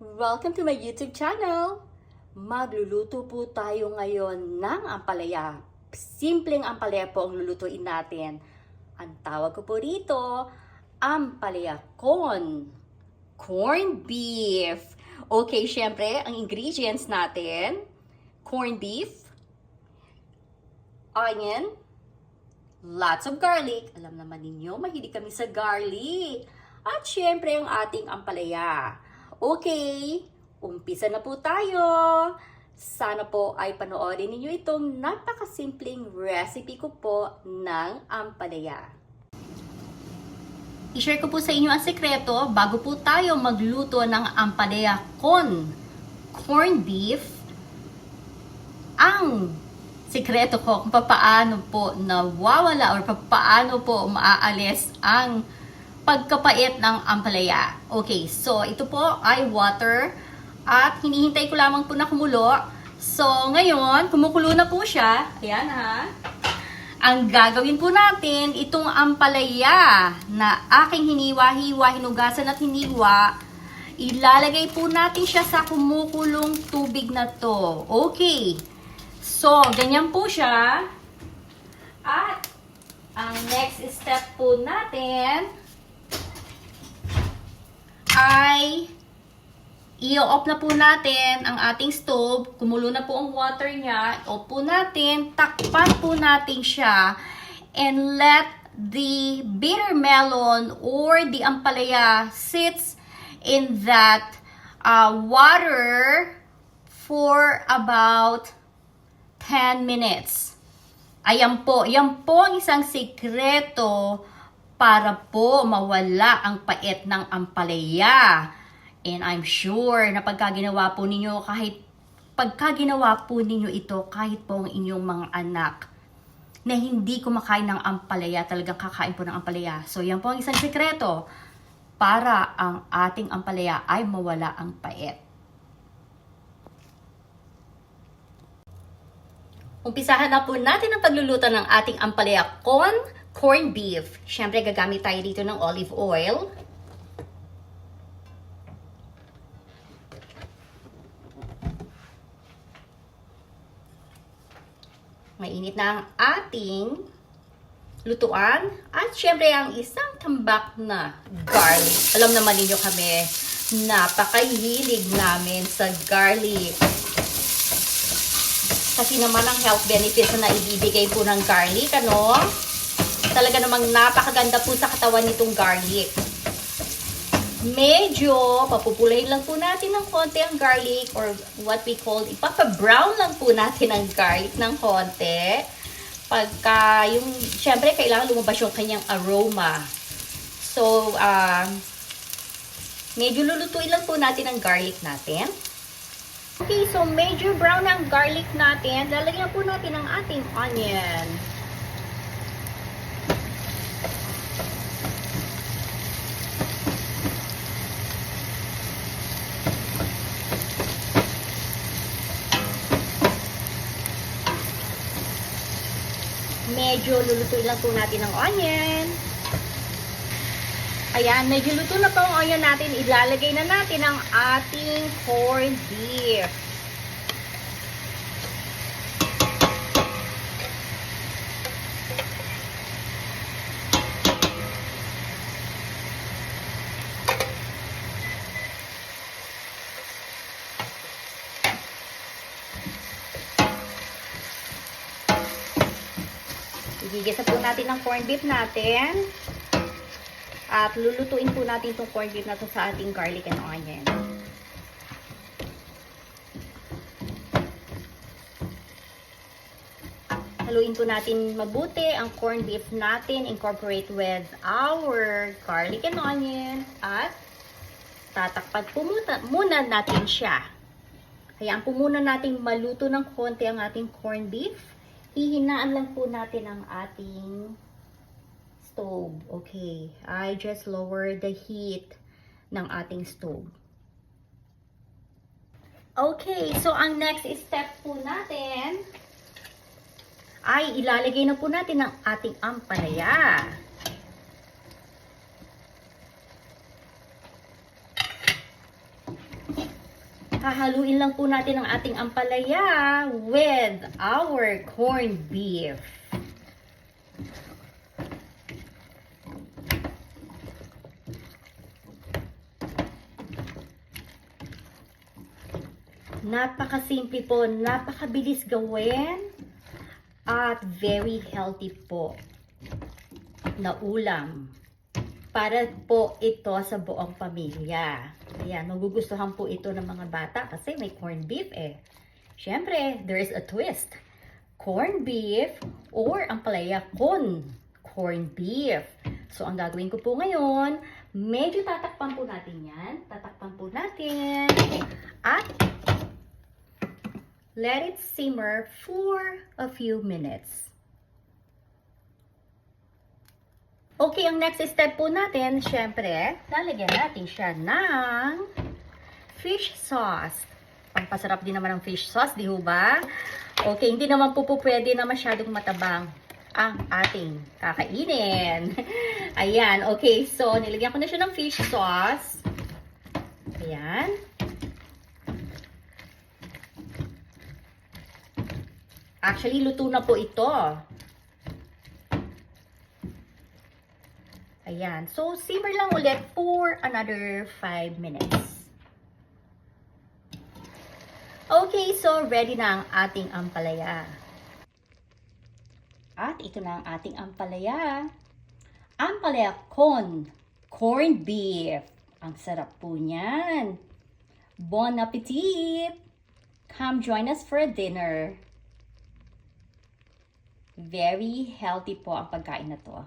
Welcome to my YouTube channel! Magluluto po tayo ngayon ng ampalaya. Simpleng ampalaya po ang lulutuin natin. Ang tawag ko po rito, ampalaya corned beef. Okay, syempre, ang ingredients natin, corned beef, onion, lots of garlic. Alam naman ninyo, mahilig kami sa garlic. At syempre, ang ating ampalaya. Okay, umpisa na po tayo. Sana po ay panoorin ninyo itong napakasimpleng recipe ko po ng ampalaya. I-share ko po sa inyo ang sekreto bago po tayo magluto ng ampalaya corned beef. Ang sekreto ko kung paano po nawawala or paano po maaalis ang pagkapait ng ampalaya. Okay, so ito po ay water at hinihintay ko lamang po na kumulo. So ngayon, kumukulo na po siya. Ayan ha. Ang gagawin po natin, itong ampalaya na aking hiniwa-hiwa, hinugasan at hiniwa, ilalagay po natin siya sa kumukulong tubig na to. Okay. So, ganyan po siya. At ang next step po natin ay i-off na po natin ang ating stove. Kumulo na po ang water niya. I-off po natin. Takpan po natin siya. And let the bitter melon or the ampalaya sits in that water for about 10 minutes. Ayan po. Yan po ang isang sikreto para po mawala ang pait ng ampalaya. And I'm sure na pagkaginawa po ninyo ito, kahit po ang inyong mga anak na hindi kumakain ng ampalaya, talagang kakain po ng ampalaya. So yan po ang isang sikreto para ang ating ampalaya ay mawala ang pait. Umpisahan na po natin ang pagluluto ng ating ampalaya corned beef. Siyempre, gagamit tayo dito ng olive oil. Mainit na ang ating lutuan. At siyempre, ang isang tambak na garlic. Alam naman ninyo kami, napakahilig namin sa garlic. Kasi naman ang health benefits na ibibigay po ng garlic, ano? Talaga namang napakaganda po sa katawan nitong garlic. Medyo papupulahin lang po natin ng konti ang garlic or what we call, ipapa-brown lang po natin ang garlic ng konti. Pagka yung, syempre kailangan lumabas yung kanyang aroma. So, medyo lulutuin lang po natin ang garlic natin. Okay, so medyo brown ang garlic natin. Lalagyan po natin ang ating onion. Medyo lulutuin lang po natin ang onion. Ayan, medyo luto na po ang onion natin. Ilalagay na natin ang ating corned beef. Igigisa po natin ang corned beef natin. At lulutuin po natin itong corned beef na to sa ating garlic and onion. Haluin po natin mabuti ang corned beef natin. Incorporate with our garlic and onion. At tatakpan po muna natin siya. Hayaan po muna natin maluto ng konti ang ating corned beef. Hihinaan lang po natin ang ating stove. Okay. I just lower the heat ng ating stove. Okay. So, ang next step po natin ay ilalagay na po natin ang ating ampalaya. hahaluin lang po natin ang ating ampalaya with our corned beef. Napakasimple po, napakabilis gawin, at very healthy po na ulam. Para po ito sa buong pamilya. Ayan, magugustuhan po ito ng mga bata kasi may corned beef eh. Siyempre, there is a twist. Corned beef or ampalaya con corned beef. So, ang gagawin ko po ngayon, medyo tatakpan po natin yan. Tatakpan po natin. At let it simmer for a few minutes. Okay, ang next step po natin, syempre, lalagyan natin siya ng fish sauce. Pampasarap din naman ang fish sauce, di ba? Okay, hindi naman po pwede na masyadong matabang ang ating kakainin. Ayan, okay, so nilagyan ko na siya ng fish sauce. Ayan. Actually, luto na po ito. Ayan. So, simmer lang ulit for another 5 minutes. Okay, so ready na ang ating ampalaya. At ito na ang ating ampalaya. Ampalaya con corned beef. Ang sarap po niyan. Bon appetit! Come join us for dinner. Very healthy po ang pagkain na to.